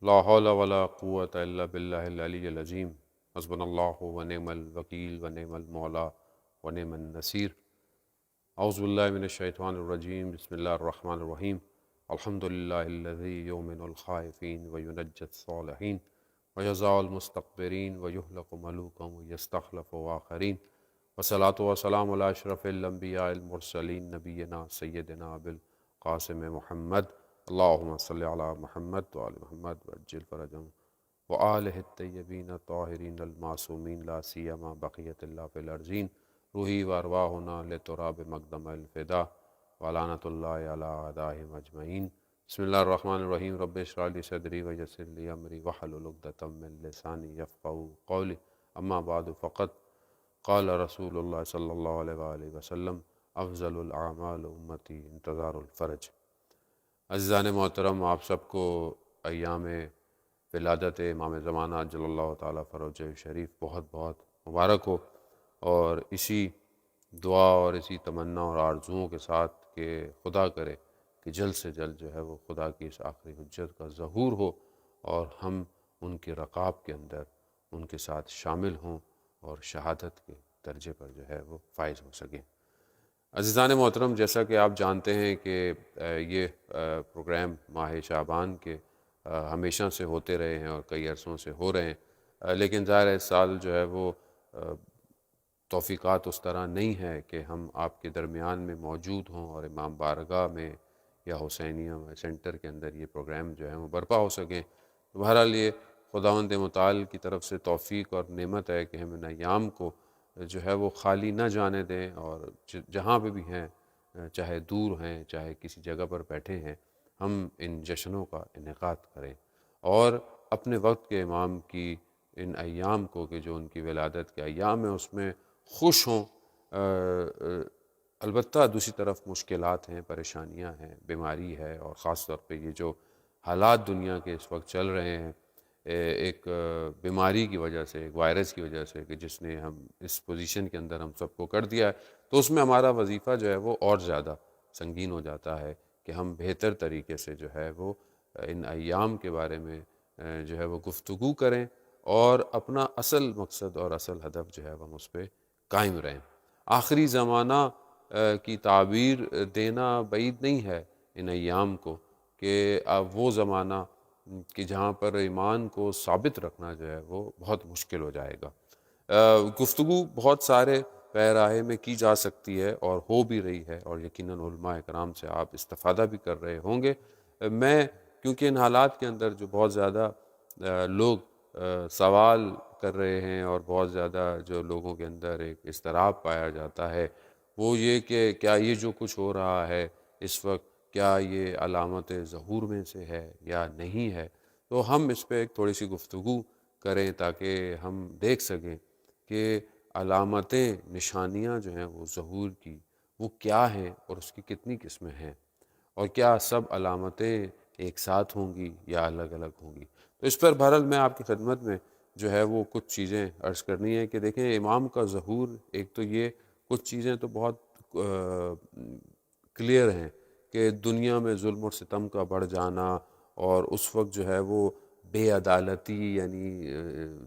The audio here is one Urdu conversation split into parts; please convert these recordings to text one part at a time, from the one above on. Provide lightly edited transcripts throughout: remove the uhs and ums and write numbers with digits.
لا حول ولا قوة الا باللہ العلی العظیم حسبنا اللہ ونعم الوکیل ونعم المولا ونعم النصیر۔ اعوذ باللہ من الشیطان الرجیم، بسم اللہ الرحمن الرحیم۔ الحمد للہ الذی یؤمن الخائفین وینجی الصالحین ویضع المستکبرین ویہلک ملوکا ویستخلف آخرین، والصلاۃ والسلام علی اشرف الانبیاء المرسلین نبینا سیدنا ابوالقاسم محمد، اللہم صلی علی محمد وآل محمد وعجل فرجهم وآلہ الطیبین الطاہرین المعصومین لا سیما بقیت اللہ فی الارضین، روحی وارواحنا لتراب مقدم الفدا ولعنۃ اللہ علی اعدائہم اجمعین۔ بسم اللہ الرحمن الرحیم۔ رب اشرح لی صدری ویسر لی امری واحلل عقدۃ من لسانی یفقہوا قولی، اما بعد فقد قال رسول اللہ صلی اللہ علیہ وآلہ وسلم افضل الاعمال امتی انتظار الفرج۔ عزیزان محترم، آپ سب کو ایام ولادت امام زمانہ جل اللہ تعالیٰ فرجہ شریف بہت بہت مبارک ہو، اور اسی دعا اور اسی تمنا اور آرزوؤں کے ساتھ کہ خدا کرے کہ جلد سے جلد جو ہے وہ خدا کی اس آخری حجت کا ظہور ہو اور ہم ان کے رقاب کے اندر ان کے ساتھ شامل ہوں اور شہادت کے درجے پر جو ہے وہ فائز ہو سکیں۔ عزیزان محترم، جیسا کہ آپ جانتے ہیں کہ یہ پروگرام ماہ شعبان کے ہمیشہ سے ہوتے رہے ہیں اور کئی عرصوں سے ہو رہے ہیں، لیکن ظاہر ہے اس سال جو ہے وہ توفیقات اس طرح نہیں ہے کہ ہم آپ کے درمیان میں موجود ہوں اور امام بارگاہ میں یا حسینیہ سینٹر کے اندر یہ پروگرام جو ہے وہ برپا ہو سکیں۔ بہرحال یہ خداوند متعال کی طرف سے توفیق اور نعمت ہے کہ ہم ان ایام کو جو ہے وہ خالی نہ جانے دیں، اور جہاں پہ بھی ہیں، چاہے دور ہیں چاہے کسی جگہ پر بیٹھے ہیں، ہم ان جشنوں کا انعقاد کریں اور اپنے وقت کے امام کی ان ایام کو کہ جو ان کی ولادت کے ایام ہیں اس میں خوش ہوں۔ البتہ دوسری طرف مشکلات ہیں، پریشانیاں ہیں، بیماری ہے، اور خاص طور پہ یہ جو حالات دنیا کے اس وقت چل رہے ہیں، ایک بیماری کی وجہ سے، ایک وائرس کی وجہ سے کہ جس نے ہم اس پوزیشن کے اندر ہم سب کو کر دیا ہے، تو اس میں ہمارا وظیفہ جو ہے وہ اور زیادہ سنگین ہو جاتا ہے کہ ہم بہتر طریقے سے جو ہے وہ ان ایام کے بارے میں جو ہے وہ گفتگو کریں اور اپنا اصل مقصد اور اصل ہدف جو ہے وہ ہم اس پہ قائم رہیں۔ آخری زمانہ کی تعبیر دینا بعید نہیں ہے ان ایام کو، کہ اب وہ زمانہ کہ جہاں پر ایمان کو ثابت رکھنا جو ہے وہ بہت مشکل ہو جائے گا۔ گفتگو بہت سارے پیراہے میں کی جا سکتی ہے اور ہو بھی رہی ہے، اور یقیناً علماء اکرام سے آپ استفادہ بھی کر رہے ہوں گے۔ میں کیونکہ ان حالات کے اندر جو بہت زیادہ لوگ سوال کر رہے ہیں اور بہت زیادہ جو لوگوں کے اندر ایک اضطراب پایا جاتا ہے وہ یہ کہ کیا یہ جو کچھ ہو رہا ہے اس وقت کیا یہ علامت ظہور میں سے ہے یا نہیں ہے، تو ہم اس پہ ایک تھوڑی سی گفتگو کریں تاکہ ہم دیکھ سکیں کہ علامتیں، نشانیاں جو ہیں وہ ظہور کی وہ کیا ہیں اور اس کی کتنی قسمیں ہیں، اور کیا سب علامتیں ایک ساتھ ہوں گی یا الگ الگ ہوں گی۔ تو اس پر بہرحال میں آپ کی خدمت میں جو ہے وہ کچھ چیزیں عرض کرنی ہے کہ دیکھیں امام کا ظہور، ایک تو یہ کچھ چیزیں تو بہت کلیئر ہیں کہ دنیا میں ظلم و ستم کا بڑھ جانا، اور اس وقت جو ہے وہ بے عدالتی، یعنی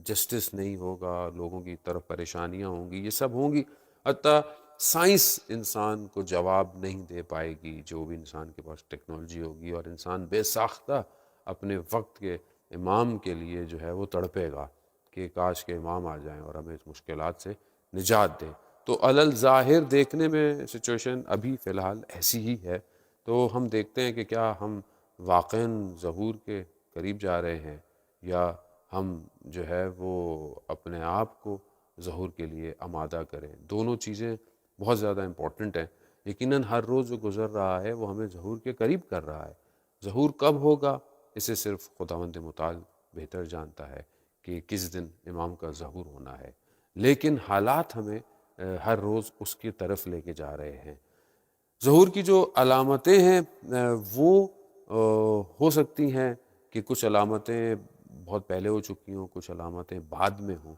جسٹس نہیں ہوگا، لوگوں کی طرف پریشانیاں ہوں گی، یہ سب ہوں گی۔ حتیٰ سائنس انسان کو جواب نہیں دے پائے گی، جو بھی انسان کے پاس ٹیکنالوجی ہوگی، اور انسان بے ساختہ اپنے وقت کے امام کے لیے جو ہے وہ تڑپے گا کہ کاش کے امام آ جائیں اور ہمیں اس مشکلات سے نجات دیں۔ تو علل ظاہر دیکھنے میں سچویشن ابھی فی الحال ایسی ہی ہے، تو ہم دیکھتے ہیں کہ کیا ہم واقعاً ظہور کے قریب جا رہے ہیں یا ہم جو ہے وہ اپنے آپ کو ظہور کے لیے آمادہ کریں۔ دونوں چیزیں بہت زیادہ امپورٹنٹ ہیں۔ یقیناً ہر روز جو گزر رہا ہے وہ ہمیں ظہور کے قریب کر رہا ہے۔ ظہور کب ہوگا اسے صرف خداوند متعال بہتر جانتا ہے کہ کس دن امام کا ظہور ہونا ہے، لیکن حالات ہمیں ہر روز اس کی طرف لے کے جا رہے ہیں۔ ظہور کی جو علامتیں ہیں وہ ہو سکتی ہیں کہ کچھ علامتیں بہت پہلے ہو چکی ہوں، کچھ علامتیں بعد میں ہوں،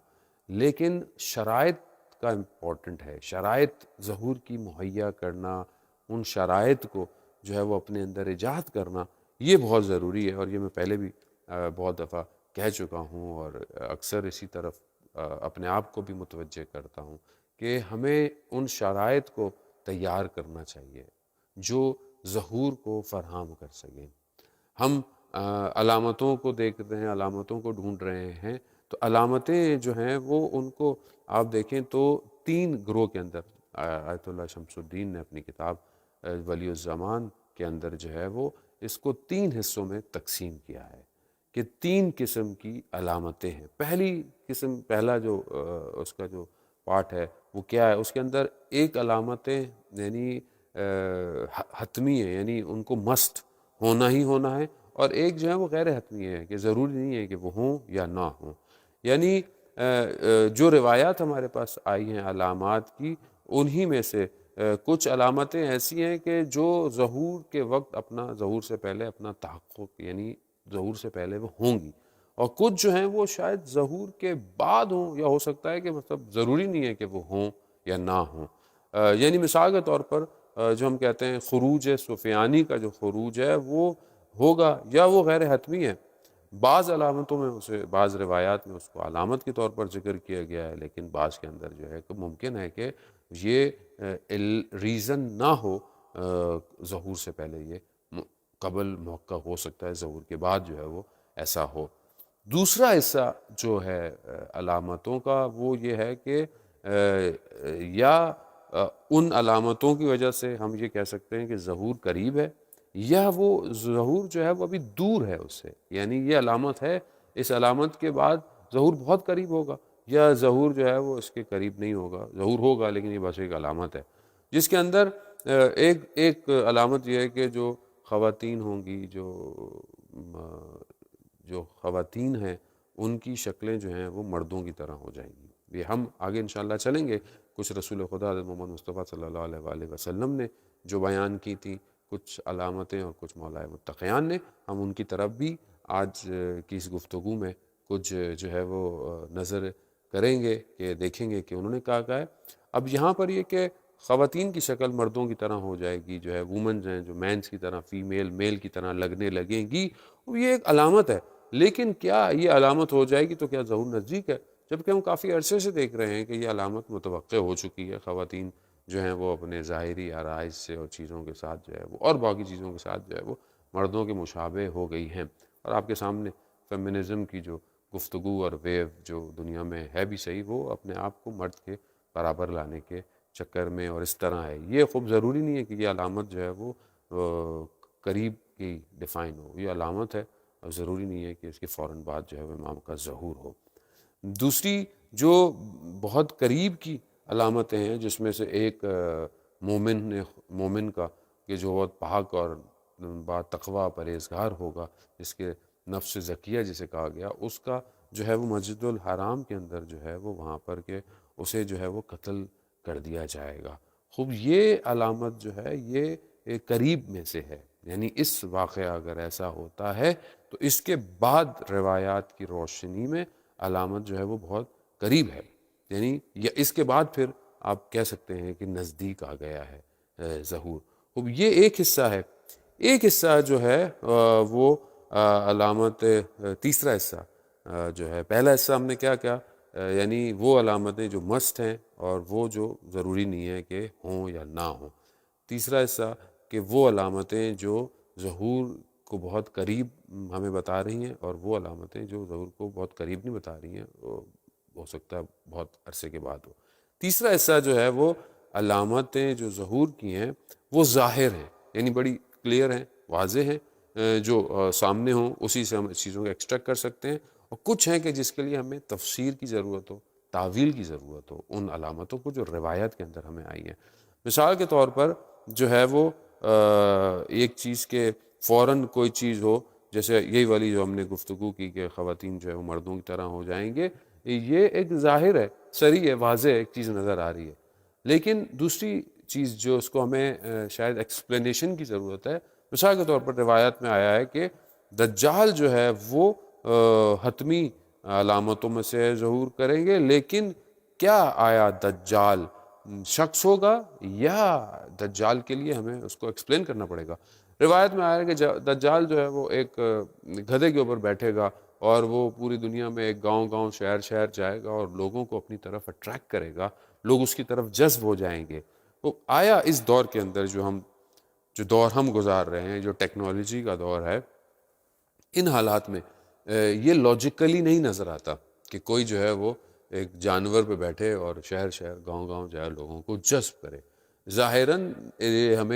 لیکن شرائط کا امپورٹنٹ ہے۔ شرائط ظہور کی مہیا کرنا، ان شرائط کو جو ہے وہ اپنے اندر ایجاد کرنا، یہ بہت ضروری ہے، اور یہ میں پہلے بھی بہت دفعہ کہہ چکا ہوں اور اکثر اسی طرف اپنے آپ کو بھی متوجہ کرتا ہوں کہ ہمیں ان شرائط کو تیار کرنا چاہیے جو ظہور کو فراہم کر سکیں۔ ہم علامتوں کو دیکھ رہے ہیں، علامتوں کو ڈھونڈ رہے ہیں، تو علامتیں جو ہیں وہ ان کو آپ دیکھیں تو تین گروہ کے اندر آیت اللہ شمس الدین نے اپنی کتاب ولی الزمان کے اندر جو ہے وہ اس کو تین حصوں میں تقسیم کیا ہے کہ تین قسم کی علامتیں ہیں۔ پہلی قسم، پہلا جو اس کا جو پارٹ ہے وہ کیا ہے، اس کے اندر ایک علامتیں یعنی حتمی ہیں، یعنی ان کو مسٹ ہونا ہی ہونا ہے، اور ایک جو ہے وہ غیر حتمی ہے کہ ضروری نہیں ہے کہ وہ ہوں یا نہ ہوں۔ یعنی جو روایات ہمارے پاس آئی ہیں علامات کی، انہی میں سے کچھ علامتیں ایسی ہیں کہ جو ظہور کے وقت اپنا، ظہور سے پہلے اپنا تحقق، یعنی ظہور سے پہلے وہ ہوں گی، اور کچھ جو ہیں وہ شاید ظہور کے بعد ہوں، یا ہو سکتا ہے کہ مطلب ضروری نہیں ہے کہ وہ ہوں یا نہ ہوں۔ یعنی مثال کے طور پر جو ہم کہتے ہیں خروج سفیانی کا جو خروج ہے وہ ہوگا یا وہ غیر حتمی ہے۔ بعض علامتوں میں اسے، بعض روایات میں اس کو علامت کے طور پر ذکر کیا گیا ہے، لیکن بعض کے اندر جو ہے کہ ممکن ہے کہ یہ ریزن نہ ہو ظہور سے پہلے، یہ قبل موقع ہو سکتا ہے، ظہور کے بعد جو ہے وہ ایسا ہو۔ دوسرا حصہ جو ہے علامتوں کا وہ یہ ہے کہ یا ان علامتوں کی وجہ سے ہم یہ کہہ سکتے ہیں کہ ظہور قریب ہے، یا وہ ظہور جو ہے وہ ابھی دور ہے اس سے، یعنی یہ علامت ہے، اس علامت کے بعد ظہور بہت قریب ہوگا، یا ظہور جو ہے وہ اس کے قریب نہیں ہوگا، ظہور ہوگا لیکن یہ بس ایک علامت ہے، جس کے اندر ایک علامت یہ ہے کہ جو خواتین ہوں گی، جو خواتین ہیں ان کی شکلیں جو ہیں وہ مردوں کی طرح ہو جائیں گی۔ یہ ہم آگے انشاءاللہ چلیں گے، کچھ رسول خدا حضرت محمد مصطفیٰ صلی اللہ علیہ وآلہ وسلم نے جو بیان کی تھیں کچھ علامتیں، اور کچھ مولائے متقیان نے، ہم ان کی طرف بھی آج کی اس گفتگو میں کچھ جو ہے وہ نظر کریں گے، کہ دیکھیں گے کہ انہوں نے کہا ہے۔ اب یہاں پر یہ کہ خواتین کی شکل مردوں کی طرح ہو جائے گی، جو ہے وومنز ہیں جو مینس کی طرح، فیمیل میل کی طرح لگنے لگیں گی، یہ ایک علامت ہے، لیکن کیا یہ علامت ہو جائے گی تو کیا ظہور نزدیک ہے؟ جبکہ ہم کافی عرصے سے دیکھ رہے ہیں کہ یہ علامت متوقع ہو چکی ہے، خواتین جو ہیں وہ اپنے ظاہری آرائش سے اور چیزوں کے ساتھ جو ہے وہ، اور باقی چیزوں کے ساتھ جو ہے وہ مردوں کے مشابہ ہو گئی ہیں۔ اور آپ کے سامنے فیمنزم کی جو گفتگو اور ویو جو دنیا میں ہے بھی صحیح، وہ اپنے آپ کو مرد کے برابر لانے کے چکر میں اور اس طرح ہے۔ یہ خوب ضروری نہیں ہے کہ یہ علامت جو ہے وہ قریب کی ڈیفائن ہو، یہ علامت ہے، اور ضروری نہیں ہے کہ اس کے فوراً بعد جو ہے وہ امام کا ظہور ہو۔ دوسری جو بہت قریب کی علامتیں ہیں، جس میں سے ایک مومن کا کہ جو بہت پاک اور با تقوی پرہیزگار ہوگا، جس کے نفس زکیہ جسے کہا گیا، اس کا جو ہے وہ مسجد الحرام کے اندر جو ہے وہ وہاں پر کہ اسے جو ہے وہ قتل کر دیا جائے گا۔ خوب یہ علامت جو ہے یہ قریب میں سے ہے، یعنی اس واقعہ اگر ایسا ہوتا ہے تو اس کے بعد روایات کی روشنی میں علامت جو ہے وہ بہت قریب ہے، یعنی یا اس کے بعد پھر آپ کہہ سکتے ہیں کہ نزدیک آ گیا ہے ظہور۔ خوب یہ ایک حصہ ہے۔ ایک حصہ جو ہے وہ علامت، تیسرا حصہ جو ہے، پہلا حصہ ہم نے کیا کیا، یعنی وہ علامتیں جو مسٹ ہیں اور وہ جو ضروری نہیں ہے کہ ہوں یا نہ ہوں۔ تیسرا حصہ کہ وہ علامتیں جو ظہور کو بہت قریب ہمیں بتا رہی ہیں، اور وہ علامتیں جو ظہور کو بہت قریب نہیں بتا رہی ہیں، وہ ہو سکتا ہے بہت عرصے کے بعد ہو۔ تیسرا حصہ جو ہے وہ علامتیں جو ظہور کی ہیں وہ ظاہر ہیں، یعنی بڑی کلیئر ہیں، واضح ہیں، جو سامنے ہوں اسی سے ہم اس چیزوں کو ایکسٹریکٹ کر سکتے ہیں، اور کچھ ہیں کہ جس کے لیے ہمیں تفسیر کی ضرورت ہو، تعویل کی ضرورت ہو ان علامتوں کو جو روایت کے اندر ہمیں آئی ہیں۔ مثال کے طور پر جو ہے وہ ایک چیز کے فوراً کوئی چیز ہو، جیسے یہی والی جو ہم نے گفتگو کی کہ خواتین جو ہے وہ مردوں کی طرح ہو جائیں گے، یہ ایک ظاہر ہے، صریح ہے، واضح ایک چیز نظر آ رہی ہے، لیکن دوسری چیز جو اس کو ہمیں شاید ایکسپلینیشن کی ضرورت ہے۔ مثال کے طور پر روایات میں آیا ہے کہ دجال جو ہے وہ حتمی علامتوں میں سے ظہور کریں گے، لیکن کیا آیا دجال شخص ہوگا، یا دجال کے لیے ہمیں اس کو ایکسپلین کرنا پڑے گا؟ روایت میں آیا ہے کہ دجال جو ہے وہ ایک گدھے کے اوپر بیٹھے گا اور وہ پوری دنیا میں ایک گاؤں گاؤں شہر شہر جائے گا اور لوگوں کو اپنی طرف اٹریکٹ کرے گا، لوگ اس کی طرف جذب ہو جائیں گے۔ تو آیا اس دور کے اندر جو دور ہم گزار رہے ہیں، جو ٹیکنالوجی کا دور ہے، ان حالات میں یہ لاجیکلی نہیں نظر آتا کہ کوئی جو ہے وہ ایک جانور پہ بیٹھے اور شہر شہر گاؤں گاؤں جائے لوگوں کو جذب کرے۔ ظاہراً ہم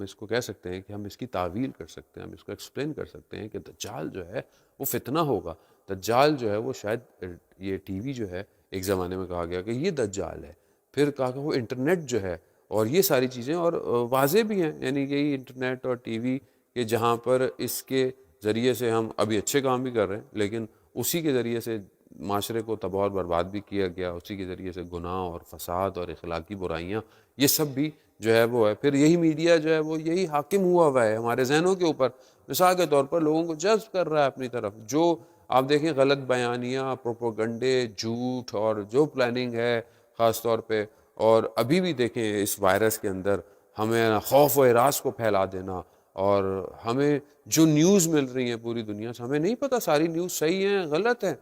اس کو کہہ سکتے ہیں کہ ہم اس کی تعویل کر سکتے ہیں، ہم اس کو ایکسپلین کر سکتے ہیں کہ دجال جو ہے وہ فتنہ ہوگا۔ دجال جو ہے وہ شاید یہ ٹی وی جو ہے، ایک زمانے میں کہا گیا کہ یہ دجال ہے، پھر کہا کہ وہ انٹرنیٹ جو ہے اور یہ ساری چیزیں، اور واضح بھی ہیں، یعنی یہی انٹرنیٹ اور ٹی وی کہ جہاں پر اس کے ذریعے سے ہم ابھی اچھے کام بھی کر رہے ہیں، لیکن اسی کے ذریعے سے معاشرے کو تباہ اور برباد بھی کیا گیا، اسی کے ذریعے سے گناہ اور فساد اور اخلاقی برائیاں، یہ سب بھی جو ہے وہ ہے۔ پھر یہی میڈیا جو ہے وہ یہی حاکم ہوا ہے ہمارے ذہنوں کے اوپر، مثال کے طور پر لوگوں کو جذب کر رہا ہے اپنی طرف۔ جو آپ دیکھیں غلط بیانیاں، پروپوگنڈے، جھوٹ اور جو پلاننگ ہے خاص طور پہ، اور ابھی بھی دیکھیں اس وائرس کے اندر ہمیں خوف و ہراس کو پھیلا دینا، اور ہمیں جو نیوز مل رہی ہیں پوری دنیا سے، ہمیں نہیں پتہ ساری نیوز صحیح ہیں غلط ہیں،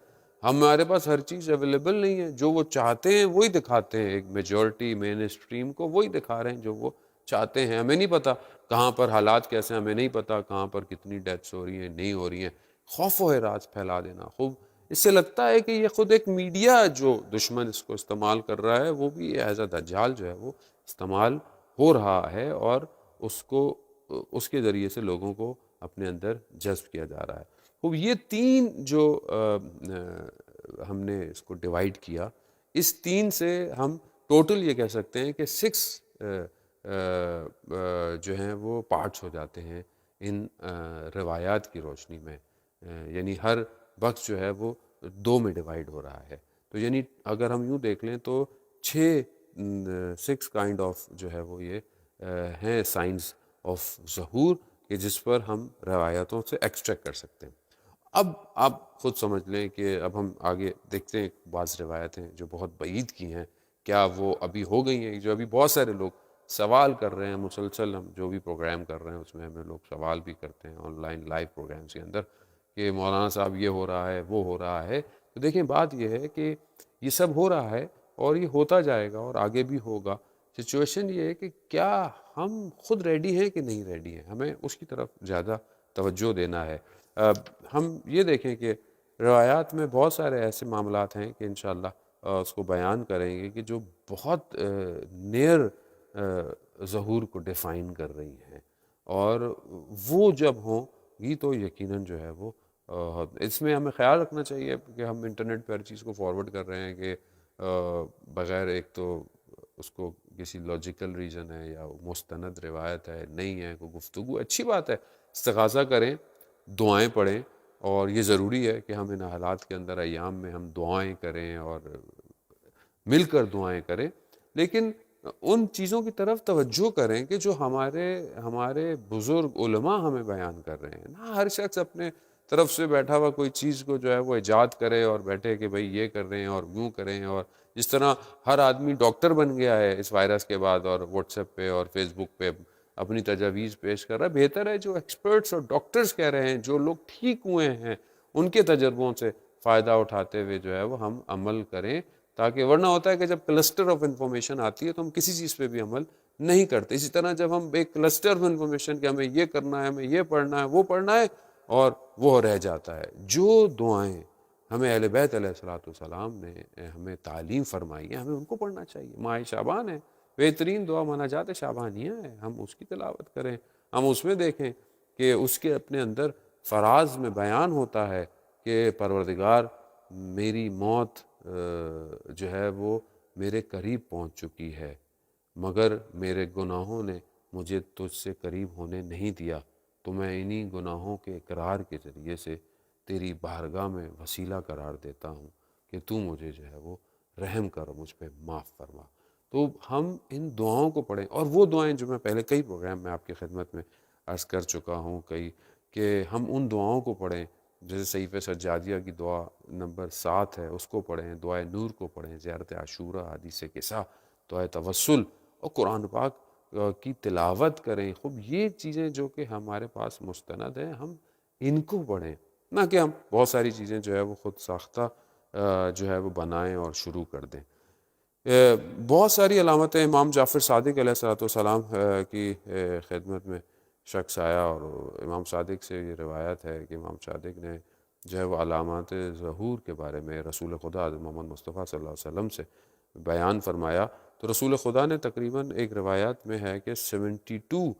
ہمارے پاس ہر چیز اویلیبل نہیں ہے، جو وہ چاہتے ہیں وہی دکھاتے ہیں، ایک میجورٹی مین اسٹریم کو وہی دکھا رہے ہیں جو وہ چاہتے ہیں۔ ہمیں نہیں پتہ کہاں پر حالات کیسے ہیں، ہمیں نہیں پتہ کہاں پر کتنی ڈیتھس ہو رہی ہیں نہیں ہو رہی ہیں، خوف و ہراس پھیلا دینا۔ خوب اس سے لگتا ہے کہ یہ خود ایک میڈیا جو دشمن اس کو استعمال کر رہا ہے، وہ بھی ایز اے دجال جو ہے وہ استعمال ہو رہا ہے، اور اس کے ذریعے سے لوگوں کو اپنے اندر جذب کیا جا رہا ہے۔ خوب یہ تین جو ہم نے اس کو ڈیوائیڈ کیا، اس تین سے ہم ٹوٹل یہ کہہ سکتے ہیں کہ 6 جو ہیں وہ پارٹس ہو جاتے ہیں ان روایات کی روشنی میں، یعنی ہر بخش جو ہے وہ 2 میں ڈیوائیڈ ہو رہا ہے۔ تو یعنی اگر ہم یوں دیکھ لیں تو 6 کائنڈ آف جو ہے وہ یہ ہیں سائنس آف ظہور، کہ جس پر ہم روایتوں سے ایکسٹریکٹ کر سکتے ہیں۔ اب آپ خود سمجھ لیں کہ اب ہم آگے دیکھتے ہیں بعض روایتیں جو بہت بعید کی ہیں، کیا وہ ابھی ہو گئی ہیں؟ جو ابھی بہت سارے لوگ سوال کر رہے ہیں، مسلسل ہم جو بھی پروگرام کر رہے ہیں اس میں ہمیں لوگ سوال بھی کرتے ہیں آن لائن لائیو پروگرامس کے اندر کہ مولانا صاحب یہ ہو رہا ہے وہ ہو رہا ہے۔ تو دیکھیں بات یہ ہے کہ یہ سب ہو رہا ہے اور یہ ہوتا جائے گا اور آگے بھی ہوگا۔ سچویشن یہ ہے کہ کیا ہم خود ریڈی ہیں کہ نہیں ریڈی ہیں، ہمیں اس کی طرف زیادہ توجہ دینا ہے۔ ہم یہ دیکھیں کہ روایات میں بہت سارے ایسے معاملات ہیں کہ انشاءاللہ اس کو بیان کریں گے کہ جو بہت نیئر ظہور کو ڈیفائن کر رہی ہیں، اور وہ جب ہوں گی تو یقیناً جو ہے وہ اس میں ہمیں خیال رکھنا چاہیے کہ ہم انٹرنیٹ پر ہر چیز کو فارورڈ کر رہے ہیں کہ بغیر ایک تو اس کو کسی لاجیکل ریزن ہے یا مستند روایت ہے نہیں ہے، کوئی گفتگو، اچھی بات ہے، استغاثہ کریں، دعائیں پڑھیں، اور یہ ضروری ہے کہ ہم ان حالات کے اندر ایام میں ہم دعائیں کریں اور مل کر دعائیں کریں، لیکن ان چیزوں کی طرف توجہ کریں کہ جو ہمارے بزرگ علماء ہمیں بیان کر رہے ہیں۔ نہ ہر شخص اپنے طرف سے بیٹھا ہوا کوئی چیز کو جو ہے وہ ایجاد کرے اور بیٹھے کہ بھئی یہ کر رہے ہیں اور یوں کریں، اور جس طرح ہر آدمی ڈاکٹر بن گیا ہے اس وائرس کے بعد اور واٹس ایپ پہ اور فیس بک پہ اپنی تجاویز پیش کر رہا ہے۔ بہتر ہے جو ایکسپرٹس اور ڈاکٹرز کہہ رہے ہیں، جو لوگ ٹھیک ہوئے ہیں، ان کے تجربوں سے فائدہ اٹھاتے ہوئے جو ہے وہ ہم عمل کریں، تاکہ ورنہ ہوتا ہے کہ جب کلسٹر آف انفارمیشن آتی ہے تو ہم کسی چیز پہ بھی عمل نہیں کرتے۔ اسی طرح جب ہم ایک کلسٹر آف انفارمیشن کہ ہمیں یہ کرنا ہے، ہمیں یہ پڑھنا ہے، وہ پڑھنا ہے، اور وہ رہ جاتا ہے۔ جو دعائیں ہمیں اہل بیت علیہ السلام نے ہمیں تعلیم فرمائی ہے، ہمیں ان کو پڑھنا چاہیے۔ ماہ شعبان ہے، بہترین دعا مناجات شعبانیہ ہے، ہم اس کی تلاوت کریں، ہم اس میں دیکھیں کہ اس کے اپنے اندر فراز میں بیان ہوتا ہے کہ پروردگار میری موت جو ہے وہ میرے قریب پہنچ چکی ہے، مگر میرے گناہوں نے مجھے تجھ سے قریب ہونے نہیں دیا، تو میں انہی گناہوں کے اقرار کے ذریعے سے تیری بارگاہ میں وسیلہ قرار دیتا ہوں کہ تو مجھے جو ہے وہ رحم کر، مجھ پہ معاف فرما۔ تو ہم ان دعاؤں کو پڑھیں، اور وہ دعائیں جو میں پہلے کئی پروگرام میں آپ کی خدمت میں عرض کر چکا ہوں کہ ہم ان دعاؤں کو پڑھیں، جیسے صحیفہ سجادیہ کی دعا نمبر 7 ہے، اس کو پڑھیں، دعائے نور کو پڑھیں، زیارت عاشورہ، حدیث قصہ، دعائے توسل، اور قرآن پاک کی تلاوت کریں. خوب یہ چیزیں جو کہ ہمارے پاس مستند ہیں ہم ان کو پڑھیں، نہ کہ ہم بہت ساری چیزیں جو ہے وہ خود ساختہ جو ہے وہ بنائیں اور شروع کر دیں. بہت ساری علامتیں امام جعفر صادق علیہ السلام کی خدمت میں شخص آیا، اور امام صادق سے یہ روایت ہے کہ امام صادق نے جو ہے وہ علامات ظہور کے بارے میں رسول خدا محمد مصطفیٰ صلی اللہ علیہ وسلم سے بیان فرمایا. تو رسول خدا نے تقریباً ایک روایت میں ہے کہ 72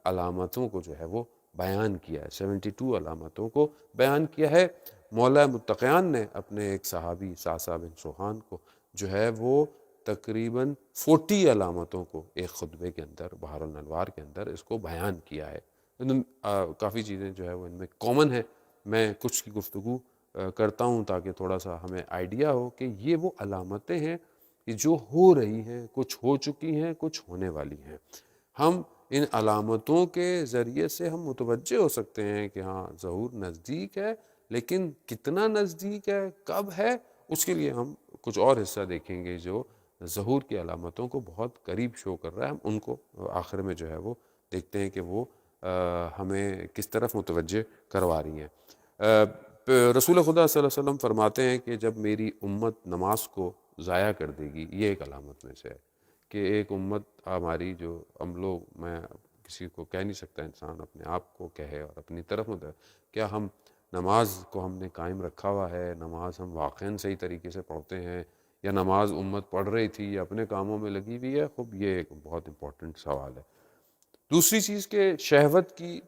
علامتوں کو جو ہے وہ بیان کیا ہے، 72 علامتوں کو بیان کیا ہے. مولا متقیان نے اپنے ایک صحابی سعصع بن سوحان کو جو ہے وہ تقریباً 40 علامتوں کو ایک خطبے کے اندر بحر الانوار کے اندر اس کو بیان کیا ہے. کافی چیزیں جو ہے وہ ان میں کامن ہے. میں کچھ کی گفتگو کرتا ہوں تاکہ تھوڑا سا ہمیں آئیڈیا ہو کہ یہ وہ علامتیں ہیں کہ جو ہو رہی ہیں، کچھ ہو چکی ہیں، کچھ ہونے والی ہیں. ہم ان علامتوں کے ذریعے سے ہم متوجہ ہو سکتے ہیں کہ ہاں ظہور نزدیک ہے، لیکن کتنا نزدیک ہے، کب ہے، اس کے لیے ہم کچھ اور حصہ دیکھیں گے جو ظہور کی علامتوں کو بہت قریب شو کر رہا ہے. ہم ان کو آخر میں جو ہے وہ دیکھتے ہیں کہ وہ ہمیں کس طرف متوجہ کروا رہی ہیں. رسول خدا صلی اللہ علیہ وسلم فرماتے ہیں کہ جب میری امت نماز کو ضائع کر دے گی، یہ ایک علامت میں سے ہے کہ ایک امت ہماری جو ہم لوگ، میں کسی کو کہہ نہیں سکتا انسان اپنے آپ کو کہے اور اپنی طرف کیا ہم نماز کو ہم نے قائم رکھا ہوا ہے، نماز ہم واقعاً صحیح طریقے سے پڑھتے ہیں، یا نماز امت پڑھ رہی تھی یا اپنے کاموں میں لگی ہوئی ہے. خوب یہ ایک بہت امپورٹنٹ سوال ہے. دوسری چیز کہ شہوت کی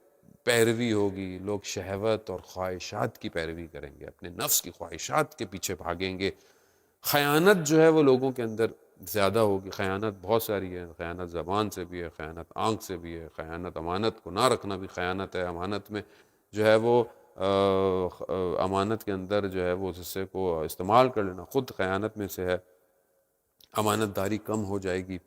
پیروی ہوگی، لوگ شہوت اور خواہشات کی پیروی کریں گے، اپنے نفس کی خواہشات کے پیچھے بھاگیں گے. خیانت جو ہے وہ لوگوں کے اندر زیادہ ہوگی. خیانت بہت ساری ہے، خیانت زبان سے بھی ہے، خیانت آنکھ سے بھی ہے، خیانت امانت کو نہ رکھنا بھی خیانت ہے. امانت میں جو ہے وہ امانت کے اندر جو ہے وہ اس حصے کو استعمال کر لینا خود خیانت میں سے ہے. امانت داری کم ہو جائے گی.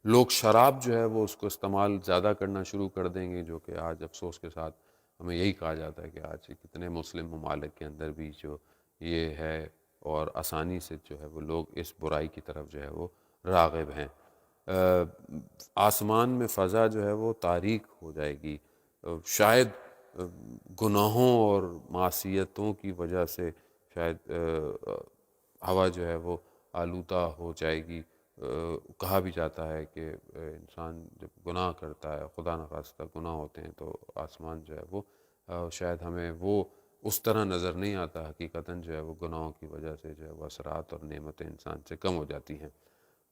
لوگ شراب جو ہے وہ اس کو استعمال زیادہ کرنا شروع کر دیں گے، جو کہ آج افسوس کے ساتھ ہمیں یہی کہا جاتا ہے کہ آج کتنے مسلم ممالک کے اندر بھی جو یہ ہے، اور آسانی سے جو ہے وہ لوگ اس برائی کی طرف جو ہے وہ راغب ہیں. آسمان میں فضا جو ہے وہ تاریک ہو جائے گی. شاید گناہوں اور معصیتوں کی وجہ سے شاید ہوا جو ہے وہ آلودہ ہو جائے گی. کہا بھی جاتا ہے کہ انسان جب گناہ کرتا ہے، خدا نخواستہ گناہ ہوتے ہیں، تو آسمان جو ہے وہ شاید ہمیں وہ اس طرح نظر نہیں آتا. حقیقتاً جو ہے وہ گناہوں کی وجہ سے جو ہے وہ اثرات اور نعمتیں انسان سے کم ہو جاتی ہیں.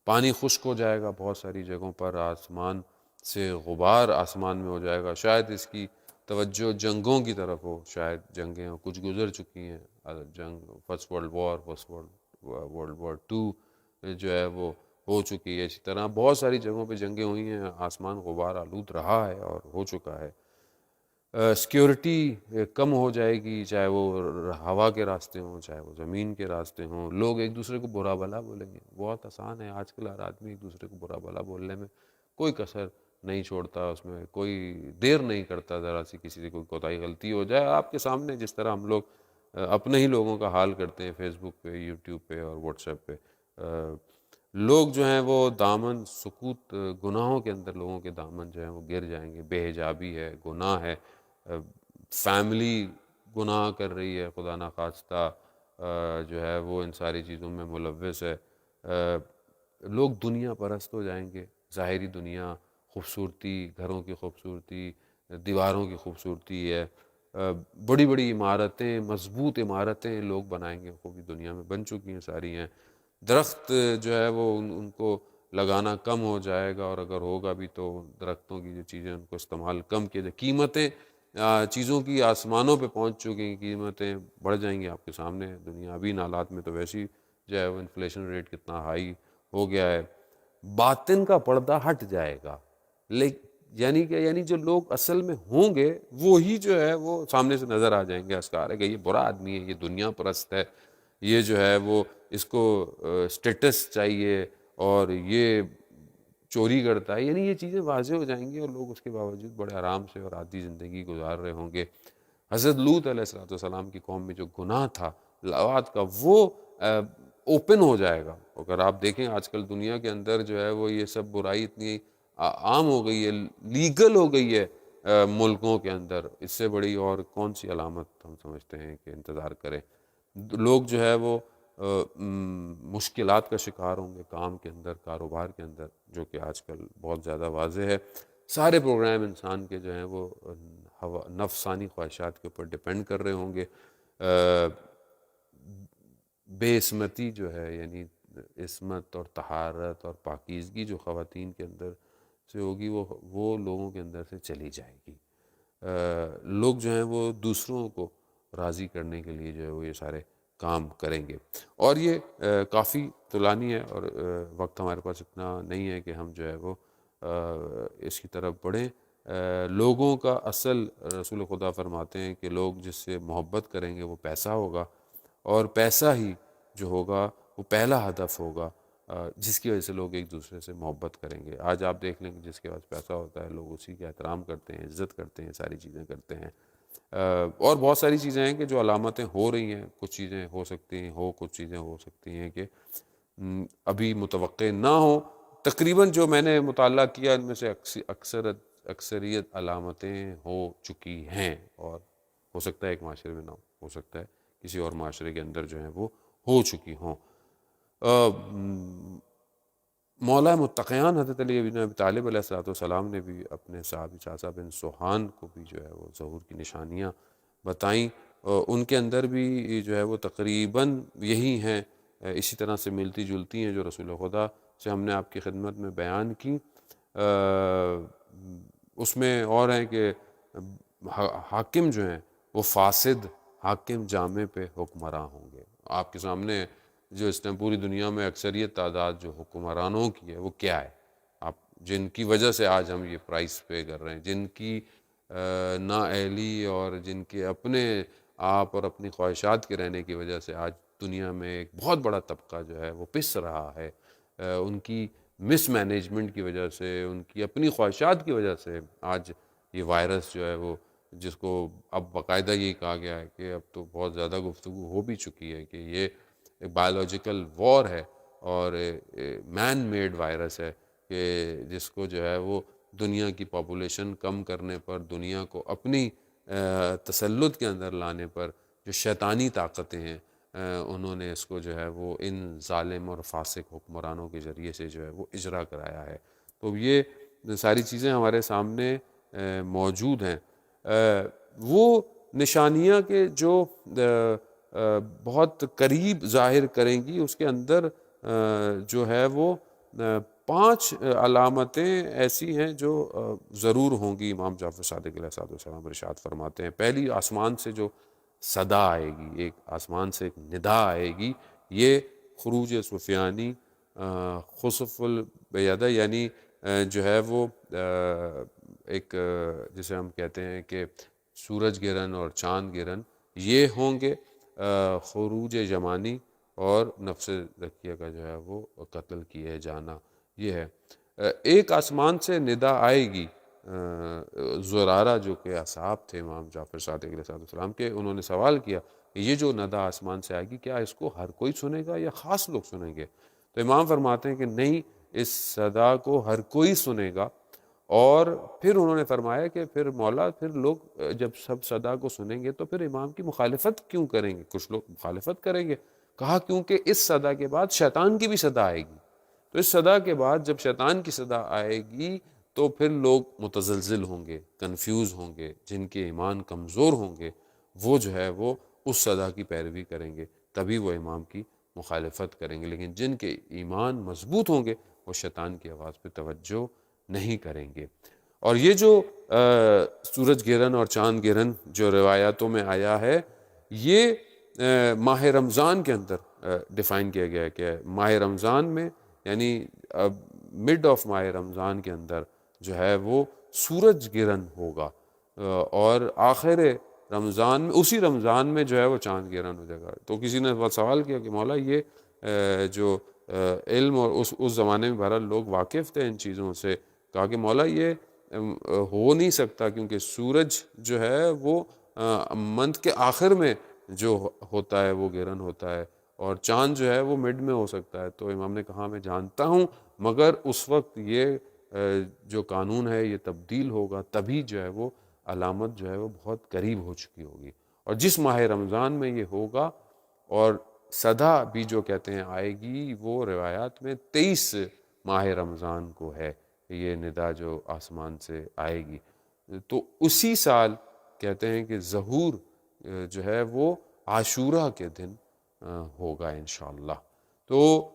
پانی خشک ہو جائے گا بہت ساری جگہوں پر. آسمان سے غبار آسمان میں ہو جائے گا. شاید اس کی توجہ جنگوں کی طرف ہو، شاید جنگیں کچھ گزر چکی ہیں. جنگ first world war, first world war 2 جو ہے وہ ہو چکی ہے. اسی طرح بہت ساری جگہوں پہ جنگیں ہوئی ہیں. آسمان غبار آلود رہا ہے اور ہو چکا ہے. سیکیورٹی کم ہو جائے گی، چاہے وہ ہوا کے راستے ہوں، چاہے وہ زمین کے راستے ہوں. لوگ ایک دوسرے کو برا بھلا بولیں گے. بہت آسان ہے آج کل، ہر آدمی ایک دوسرے کو برا بھلا بولنے میں کوئی کسر نہیں چھوڑتا، اس میں کوئی دیر نہیں کرتا. ذرا سی کسی سے کوئی کوتاہی غلطی ہو جائے آپ کے سامنے، جس طرح ہم لوگ اپنے ہی لوگوں کا حال کرتے ہیں فیس بک پہ، یوٹیوب پہ اور واٹس ایپ پہ. لوگ جو ہیں وہ دامن سکوت گناہوں کے اندر، لوگوں کے دامن جو ہیں وہ گر جائیں گے. بے حجابی ہے، گناہ ہے، فیملی گناہ کر رہی ہے، خدا نخواستہ جو ہے وہ ان ساری چیزوں میں ملوث ہے. لوگ دنیا پرست ہو جائیں گے. ظاہری دنیا، خوبصورتی، گھروں کی خوبصورتی، دیواروں کی خوبصورتی ہے، بڑی بڑی عمارتیں، مضبوط عمارتیں لوگ بنائیں گے. خوبی دنیا میں بن چکی ہیں، ساری ہیں. درخت جو ہے وہ ان کو لگانا کم ہو جائے گا، اور اگر ہوگا بھی تو درختوں کی جو چیزیں ان کو استعمال کم کیے جائے. قیمتیں چیزوں کی آسمانوں پہ پہنچ چکی ہیں، قیمتیں بڑھ جائیں گی آپ کے سامنے. دنیا ابھی حالات میں تو ویسی جو ہے وہ انفلیشن ریٹ کتنا ہائی ہو گیا ہے. باطن کا پردہ ہٹ جائے گا، یعنی جو لوگ اصل میں ہوں گے وہی جو ہے وہ سامنے سے نظر آ جائیں گے. اسکار ہے کہ یہ برا آدمی ہے، یہ دنیا پرست ہے، یہ جو ہے وہ اس کو سٹیٹس چاہیے اور یہ چوری کرتا ہے. یعنی یہ چیزیں واضح ہو جائیں گی، اور لوگ اس کے باوجود بڑے آرام سے اور عادی زندگی گزار رہے ہوں گے. حضرت لوط علیہ السلام کی قوم میں جو گناہ تھا لواط کا، وہ اوپن ہو جائے گا. اگر آپ دیکھیں آج کل دنیا کے اندر جو ہے وہ یہ سب برائی اتنی عام ہو گئی ہے، لیگل ہو گئی ہے ملکوں کے اندر، اس سے بڑی اور کون سی علامت ہم سمجھتے ہیں کہ انتظار کریں؟ لوگ جو ہے وہ مشکلات کا شکار ہوں گے کام کے اندر، کاروبار کے اندر، جو کہ آج کل بہت زیادہ واضح ہے۔ سارے پروگرام انسان کے جو ہیں وہ نفسانی خواہشات کے اوپر ڈپینڈ کر رہے ہوں گے۔ بے عصمتی جو ہے، یعنی عصمت اور طہارت اور پاکیزگی جو خواتین کے اندر سے ہوگی، وہ لوگوں کے اندر سے چلی جائے گی۔ لوگ جو ہیں وہ دوسروں کو راضی کرنے کے لیے جو ہے وہ یہ سارے کام کریں گے، اور یہ کافی طولانی ہے، اور وقت ہمارے پاس اتنا نہیں ہے کہ ہم جو ہے وہ اس کی طرف بڑھیں۔ لوگوں کا اصل، رسول خدا فرماتے ہیں کہ لوگ جس سے محبت کریں گے وہ پیسہ ہوگا، اور پیسہ ہی جو ہوگا وہ پہلا ہدف ہوگا جس کی وجہ سے لوگ ایک دوسرے سے محبت کریں گے۔ آج آپ دیکھ لیں کہ جس کے پاس پیسہ ہوتا ہے لوگ اسی کا احترام کرتے ہیں، عزت کرتے ہیں، ساری چیزیں کرتے ہیں۔ اور بہت ساری چیزیں ہیں کہ جو علامتیں ہو رہی ہیں، کچھ چیزیں ہو سکتی ہیں کچھ چیزیں ہو سکتی ہیں کہ ابھی متوقع نہ ہو۔ تقریباً جو میں نے مطالعہ کیا ان میں سے اکثریت علامتیں ہو چکی ہیں، اور ہو سکتا ہے ایک معاشرے میں نہ ہو سکتا ہے کسی اور معاشرے کے اندر جو ہیں وہ ہو چکی ہوں۔ مولا متقیان حضرت علی بن ابی طالب علیہ السلام نے بھی اپنے صحابی چاچا بن سوہان کو بھی جو ہے وہ ظہور کی نشانیاں بتائیں، ان کے اندر بھی جو ہے وہ تقریباً یہی ہیں، اسی طرح سے ملتی جلتی ہیں جو رسول خدا سے ہم نے آپ کی خدمت میں بیان کی۔ اس میں اور ہیں کہ حاکم جو ہیں وہ فاسد حاکم جامع پہ حکمراں ہوں گے۔ آپ کے سامنے جو اس نے پوری دنیا میں اکثریت تعداد جو حکمرانوں کی ہے وہ کیا ہے، آپ جن کی وجہ سے آج ہم یہ پرائس پے کر رہے ہیں، جن کی نااہلی اور جن کے اپنے آپ اور اپنی خواہشات کے رہنے کی وجہ سے آج دنیا میں ایک بہت بڑا طبقہ جو ہے وہ پس رہا ہے، ان کی مس مینجمنٹ کی وجہ سے، ان کی اپنی خواہشات کی وجہ سے آج یہ وائرس جو ہے وہ، جس کو اب باقاعدہ یہ کہا گیا ہے کہ اب تو بہت زیادہ گفتگو ہو بھی چکی ہے کہ یہ ایک بایولوجیکل وار ہے اور مین میڈ وائرس ہے، کہ جس کو جو ہے وہ دنیا کی پاپولیشن کم کرنے پر، دنیا کو اپنی تسلط کے اندر لانے پر جو شیطانی طاقتیں ہیں انہوں نے اس کو جو ہے وہ ان ظالم اور فاسق حکمرانوں کے ذریعے سے جو ہے وہ اجرا کرایا ہے۔ تو یہ ساری چیزیں ہمارے سامنے موجود ہیں۔ وہ نشانیاں کہ جو بہت قریب ظاہر کریں گی، اس کے اندر جو ہے وہ 5 علامتیں ایسی ہیں جو ضرور ہوں گی۔ امام جعفر صادق علیہ السلام ارشاد فرماتے ہیں، پہلی آسمان سے جو صدا آئے گی، ایک آسمان سے ایک ندا آئے گی، یہ خروج سفیانی خسف البیدہ، یعنی جو ہے وہ ایک جسے ہم کہتے ہیں کہ سورج گرہن اور چاند گرہن، یہ ہوں گے۔ خروج یمانی اور نفس زکیہ کا جو ہے وہ قتل کیے جانا، یہ ہے۔ ایک آسمان سے ندا آئے گی، زرارہ جو کہ اصحاب تھے امام جعفر صادق علیہ السلام کے، انہوں نے سوال کیا کہ یہ جو ندا آسمان سے آئے گی کیا اس کو ہر کوئی سنے گا یا خاص لوگ سنیں گے؟ تو امام فرماتے ہیں کہ نہیں، اس صدا کو ہر کوئی سنے گا۔ اور پھر انہوں نے فرمایا کہ پھر مولا، پھر لوگ جب سب صدا کو سنیں گے تو پھر امام کی مخالفت کیوں کریں گے؟ کچھ لوگ مخالفت کریں گے۔ کہا کیونکہ اس صدا کے بعد شیطان کی بھی صدا آئے گی، تو اس صدا کے بعد جب شیطان کی صدا آئے گی تو پھر لوگ متزلزل ہوں گے، کنفیوز ہوں گے، جن کے ایمان کمزور ہوں گے وہ جو ہے وہ اس صدا کی پیروی کریں گے، تبھی وہ امام کی مخالفت کریں گے، لیکن جن کے ایمان مضبوط ہوں گے وہ شیطان کی آواز پہ توجہ نہیں کریں گے۔ اور یہ جو سورج گرہن اور چاند گرہن جو روایاتوں میں آیا ہے، یہ ماہ رمضان کے اندر ڈیفائن کیا گیا ہے کہ ماہ رمضان میں، یعنی مڈ آف ماہ رمضان کے اندر جو ہے وہ سورج گرہن ہوگا، اور آخر رمضان میں، اسی رمضان میں جو ہے وہ چاند گرہن ہو جائے گا۔ تو کسی نے سوال کیا کہ مولا یہ جو علم، اور اس زمانے میں بہرحال لوگ واقف تھے ان چیزوں سے، کہا کہ مولا یہ ہو نہیں سکتا، کیونکہ سورج جو ہے وہ منتھ کے آخر میں جو ہوتا ہے وہ گرہن ہوتا ہے، اور چاند جو ہے وہ مڈ میں ہو سکتا ہے۔ تو امام نے کہا میں جانتا ہوں، مگر اس وقت یہ جو قانون ہے یہ تبدیل ہوگا، تبھی جو ہے وہ علامت جو ہے وہ بہت قریب ہو چکی ہوگی، اور جس ماہ رمضان میں یہ ہوگا، اور صدا بھی جو کہتے ہیں آئے گی، وہ روایات میں 23 ماہ رمضان کو ہے یہ ندا جو آسمان سے آئے گی، تو اسی سال کہتے ہیں کہ ظہور جو ہے وہ عاشورہ کے دن ہوگا انشاءاللہ۔ تو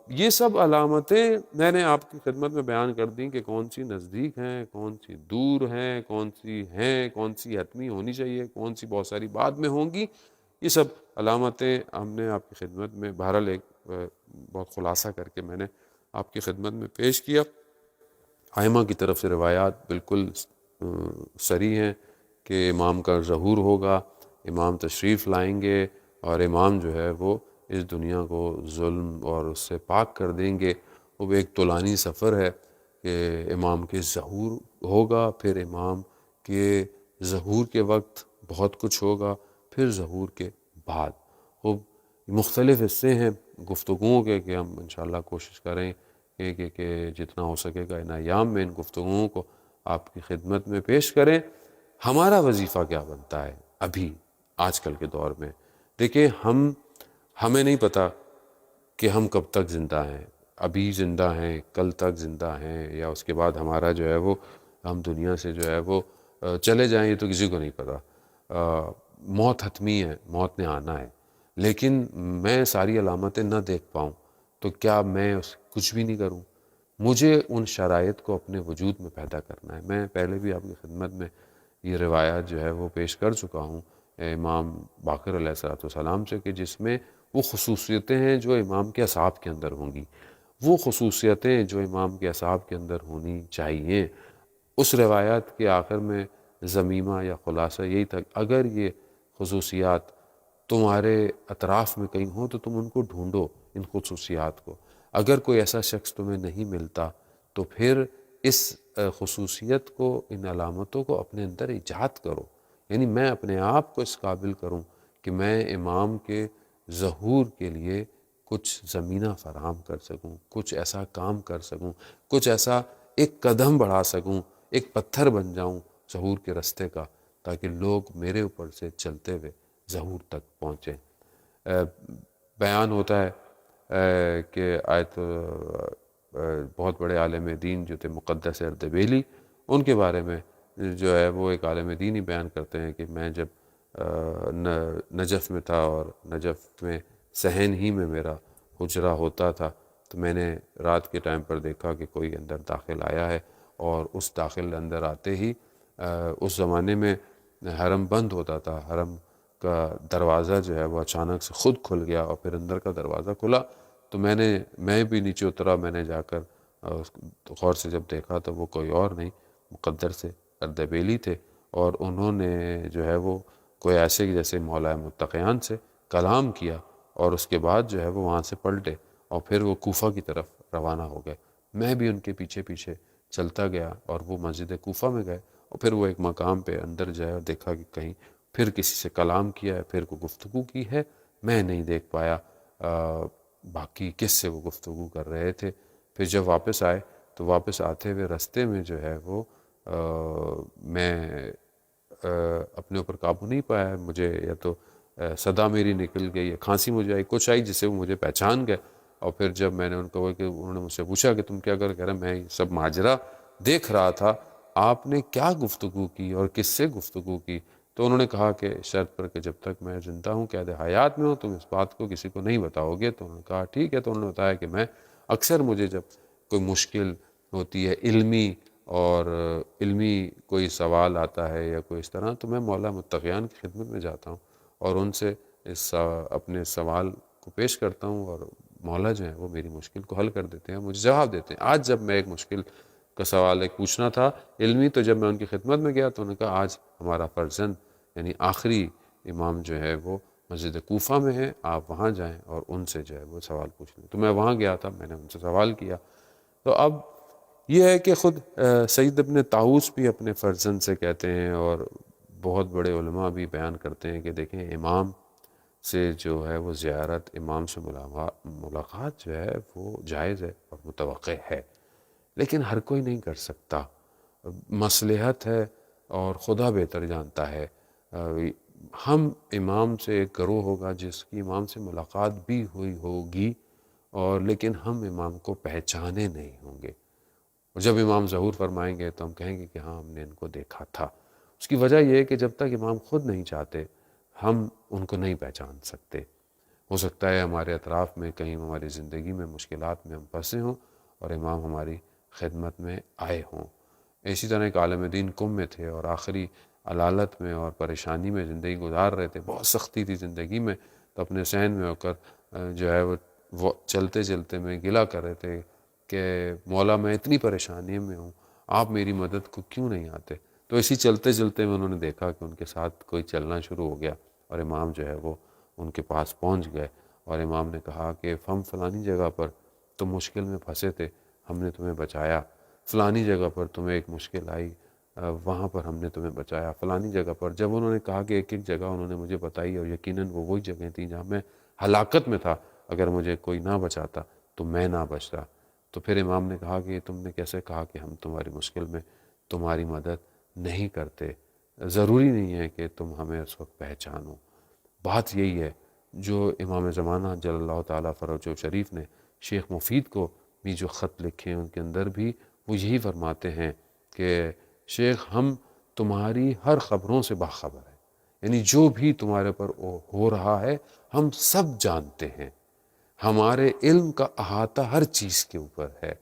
یہ سب علامتیں میں نے آپ کی خدمت میں بیان کر دیں کہ کون سی نزدیک ہیں، کون سی دور ہیں، کون سی حتمی ہونی چاہیے، کون سی بہت ساری بعد میں ہوں گی۔ یہ سب علامتیں ہم نے آپ کی خدمت میں بہرحال ایک بہت خلاصہ کر کے میں نے آپ کی خدمت میں پیش کیا۔ ائمہ کی طرف سے روایات بالکل صریح ہیں کہ امام کا ظہور ہوگا، امام تشریف لائیں گے، اور امام جو ہے وہ اس دنیا کو ظلم اور اس سے پاک کر دیں گے۔ وہ ایک طولانی سفر ہے کہ امام کے ظہور ہوگا، پھر امام کے ظہور کے وقت بہت کچھ ہوگا، پھر ظہور کے بعد وہ مختلف حصے ہیں گفتگوؤں کے کہ ہم انشاءاللہ کوشش کریں کہ جتنا ہو سکے گا ان ایام میں ان گفتگوؤں کو آپ کی خدمت میں پیش کریں۔ ہمارا وظیفہ کیا بنتا ہے ابھی آج کل کے دور میں؟ دیکھیں، ہمیں نہیں پتہ کہ ہم کب تک زندہ ہیں، ابھی زندہ ہیں، کل تک زندہ ہیں، یا اس کے بعد ہمارا جو ہے وہ ہم دنیا سے جو ہے وہ چلے جائیں، یہ تو کسی کو نہیں پتہ۔ موت حتمی ہے، موت نے آنا ہے، لیکن میں ساری علامتیں نہ دیکھ پاؤں تو کیا میں کچھ بھی نہیں کروں؟ مجھے ان شرائط کو اپنے وجود میں پیدا کرنا ہے۔ میں پہلے بھی آپ کی خدمت میں یہ روایات جو ہے وہ پیش کر چکا ہوں امام باقر علیہ السلام سے، کہ جس میں وہ خصوصیتیں ہیں جو امام کے اصحاب کے اندر ہوں گی، وہ خصوصیتیں جو امام کے اصحاب کے اندر ہونی چاہیے۔ اس روایات کے آخر میں ضمیمہ یا خلاصہ یہی تھا، اگر یہ خصوصیات تمہارے اطراف میں کہیں ہوں تو تم ان کو ڈھونڈو، ان خصوصیات کو۔ اگر کوئی ایسا شخص تمہیں نہیں ملتا تو پھر اس خصوصیت کو، ان علامتوں کو اپنے اندر ایجاد کرو، یعنی میں اپنے آپ کو اس قابل کروں کہ میں امام کے ظہور کے لیے کچھ زمینہ فراہم کر سکوں، کچھ ایسا کام کر سکوں، کچھ ایسا ایک قدم بڑھا سکوں، ایک پتھر بن جاؤں ظہور کے رستے کا، تاکہ لوگ میرے اوپر سے چلتے ہوئے ظہور تک پہنچیں۔ بیان ہوتا ہے کہ آیت بہت بڑے عالم دین جو تھے مقدس اردبیلی، ان کے بارے میں جو ہے وہ ایک عالم دین ہی بیان کرتے ہیں کہ میں جب نجف میں تھا، اور نجف میں صحن ہی میں میرا حجرہ ہوتا تھا، تو میں نے رات کے ٹائم پر دیکھا کہ کوئی اندر داخل آیا ہے، اور اس داخل اندر آتے ہی اس زمانے میں حرم بند ہوتا تھا، حرم کا دروازہ جو ہے وہ اچانک سے خود کھل گیا، اور پھر اندر کا دروازہ کھلا تو میں بھی نیچے اترا، میں نے جا کر غور سے جب دیکھا تو وہ کوئی اور نہیں، مقدس اردبیلی تھے، اور انہوں نے جو ہے وہ کوئی ایسے جیسے مولا متقیان سے کلام کیا، اور اس کے بعد جو ہے وہ وہاں سے پلٹے اور پھر وہ کوفہ کی طرف روانہ ہو گئے۔ میں بھی ان کے پیچھے پیچھے چلتا گیا، اور وہ مسجد کوفہ میں گئے، اور پھر وہ ایک مقام پہ اندر جائے اور دیکھا کہ کہیں پھر کسی سے کلام کیا ہے، پھر کوئی گفتگو کی ہے، میں نہیں دیکھ پایا باقی کس سے وہ گفتگو کر رہے تھے۔ پھر جب واپس آئے تو واپس آتے ہوئے رستے میں جو ہے وہ میں اپنے اوپر قابو نہیں پایا، مجھے یا تو صدا میری نکل گئی، یا کھانسی مجھے آئی، کچھ آئی جس سے وہ مجھے پہچان گئے، اور پھر جب میں نے ان کو کہ انہوں نے مجھ سے پوچھا کہ تم کیا کہہ رہا، میں سب ماجرا دیکھ رہا تھا، آپ نے کیا گفتگو کی اور کس سے گفتگو کی؟ تو انہوں نے کہا کہ شرط پر کہ جب تک میں زندہ ہوں، قید حیات میں ہوں، تم اس بات کو کسی کو نہیں بتاؤ گے۔ تو انہوں نے کہا ٹھیک ہے۔ تو انہوں نے بتایا کہ میں اکثر مجھے جب کوئی مشکل ہوتی ہے علمی، اور علمی کوئی سوال آتا ہے یا کوئی اس طرح، تو میں مولا متقیان کی خدمت میں جاتا ہوں اور ان سے اپنے سوال کو پیش کرتا ہوں، اور مولا جو ہیں وہ میری مشکل کو حل کر دیتے ہیں، مجھے جواب دیتے ہیں۔ آج جب میں ایک مشکل کا سوال ایک پوچھنا تھا علمی، تو جب میں ان کی خدمت میں گیا تو انہوں نے کہا آج ہمارا فرزند یعنی آخری امام جو ہے وہ مسجد کوفہ میں ہے، آپ وہاں جائیں اور ان سے جو ہے وہ سوال پوچھ لیں۔ تو میں وہاں گیا تھا، میں نے ان سے سوال کیا۔ تو اب یہ ہے کہ خود سید ابن طاؤس بھی اپنے فرزند سے کہتے ہیں، اور بہت بڑے علماء بھی بیان کرتے ہیں کہ دیکھیں امام سے جو ہے وہ زیارت، امام سے ملاقات جو ہے وہ جائز ہے اور متوقع ہے، لیکن ہر کوئی نہیں کر سکتا، مصلحت ہے اور خدا بہتر جانتا ہے۔ ہم امام سے ایک گروہ ہوگا جس کی امام سے ملاقات بھی ہوئی ہوگی، اور لیکن ہم امام کو پہچانے نہیں ہوں گے، اور جب امام ظہور فرمائیں گے تو ہم کہیں گے کہ ہاں ہم نے ان کو دیکھا تھا۔ اس کی وجہ یہ ہے کہ جب تک امام خود نہیں چاہتے ہم ان کو نہیں پہچان سکتے۔ ہو سکتا ہے ہمارے اطراف میں کہیں ہماری زندگی میں مشکلات میں ہم پھنسے ہوں اور امام ہماری خدمت میں آئے ہوں۔ اسی طرح ایک عالم دین کم میں تھے اور آخری علالت میں اور پریشانی میں زندگی گزار رہے تھے، بہت سختی تھی زندگی میں، تو اپنے صحن میں ہو کر جو ہے وہ چلتے چلتے میں گلا کر رہے تھے کہ مولا میں اتنی پریشانی میں ہوں، آپ میری مدد کو کیوں نہیں آتے؟ تو اسی چلتے چلتے میں انہوں نے دیکھا کہ ان کے ساتھ کوئی چلنا شروع ہو گیا، اور امام جو ہے وہ ان کے پاس پہنچ گئے، اور امام نے کہا کہ ہم فلانی جگہ پر تم مشکل میں پھنسے تھے، ہم نے تمہیں بچایا، فلانی جگہ پر تمہیں ایک مشکل آئی، وہاں پر ہم نے تمہیں بچایا، فلانی جگہ پر۔ جب انہوں نے کہا کہ ایک ایک جگہ انہوں نے مجھے بتائی، اور یقیناً وہ وہی جگہیں تھیں جہاں میں ہلاکت میں تھا، اگر مجھے کوئی نہ بچاتا تو میں نہ بچتا، تو پھر امام نے کہا کہ تم نے کیسے کہا کہ ہم تمہاری مشکل میں تمہاری مدد نہیں کرتے؟ ضروری نہیں ہے کہ تم ہمیں اس وقت پہچانو۔ بات یہی ہے جو امام زمانہ جل اللہ تعالیٰ فرجہ شریف نے شیخ مفید کو بھی جو خط لکھے ہیں ان کے اندر بھی وہ یہی فرماتے ہیں کہ شیخ ہم تمہاری ہر خبروں سے باخبر ہیں، یعنی جو بھی تمہارے پر ہو رہا ہے ہم سب جانتے ہیں، ہمارے علم کا احاطہ ہر چیز کے اوپر ہے۔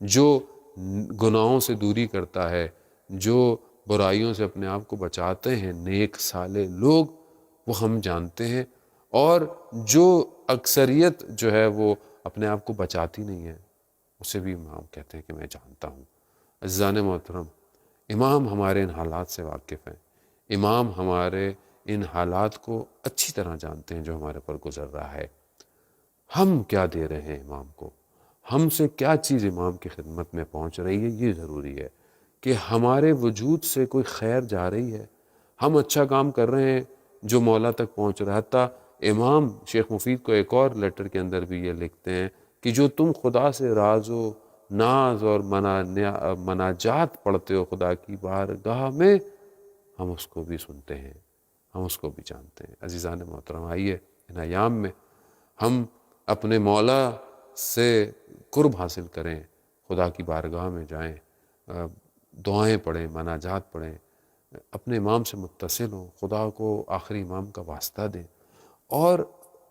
جو گناہوں سے دوری کرتا ہے، جو برائیوں سے اپنے آپ کو بچاتے ہیں نیک صالح لوگ، وہ ہم جانتے ہیں، اور جو اکثریت جو ہے وہ اپنے آپ کو بچاتی نہیں ہے اسے بھی امام کہتے ہیں کہ میں جانتا ہوں۔ عزیزان محترم، امام ہمارے ان حالات سے واقف ہیں، امام ہمارے ان حالات کو اچھی طرح جانتے ہیں جو ہمارے پر گزر رہا ہے۔ ہم کیا دے رہے ہیں امام کو، ہم سے کیا چیز امام کی خدمت میں پہنچ رہی ہے، یہ ضروری ہے کہ ہمارے وجود سے کوئی خیر جا رہی ہے، ہم اچھا کام کر رہے ہیں جو مولا تک پہنچ رہا ہے۔ حتیٰ امام شیخ مفید کو ایک اور لیٹر کے اندر بھی یہ لکھتے ہیں کہ جو تم خدا سے راز و ناز اور مناجات پڑھتے ہو خدا کی بارگاہ میں، ہم اس کو بھی سنتے ہیں، ہم اس کو بھی جانتے ہیں۔ عزیزان محترم، آئیے ان ایام میں ہم اپنے مولا سے قرب حاصل کریں، خدا کی بارگاہ میں جائیں، دعائیں پڑھیں، مناجات پڑھیں، اپنے امام سے متصل ہوں، خدا کو آخری امام کا واسطہ دیں، اور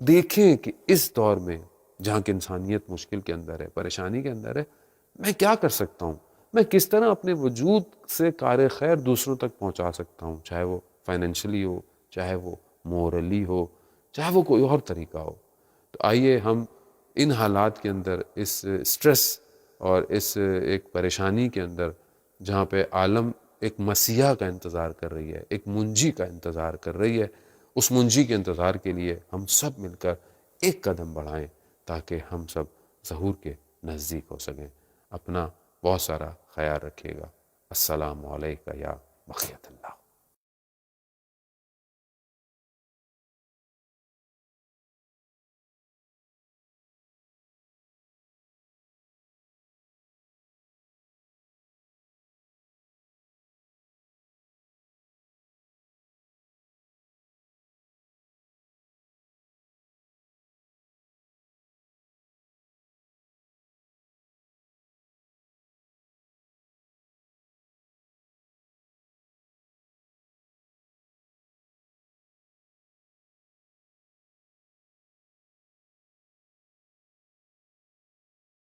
دیکھیں کہ اس دور میں جہاں کہ انسانیت مشکل کے اندر ہے، پریشانی کے اندر ہے، میں کیا کر سکتا ہوں، میں کس طرح اپنے وجود سے کار خیر دوسروں تک پہنچا سکتا ہوں، چاہے وہ فائنینشلی ہو، چاہے وہ مورلی ہو، چاہے وہ کوئی اور طریقہ ہو۔ تو آئیے ہم ان حالات کے اندر، اس سٹریس اور اس ایک پریشانی کے اندر جہاں پہ عالم ایک مسیحا کا انتظار کر رہی ہے، ایک منجی کا انتظار کر رہی ہے، اس منجی کے انتظار کے لیے ہم سب مل کر ایک قدم بڑھائیں تاکہ ہم سب ظہور کے نزدیک ہو سکیں۔ اپنا بہت سارا خیال رکھیے گا۔ السلام علیکم یا بقیت اللہ۔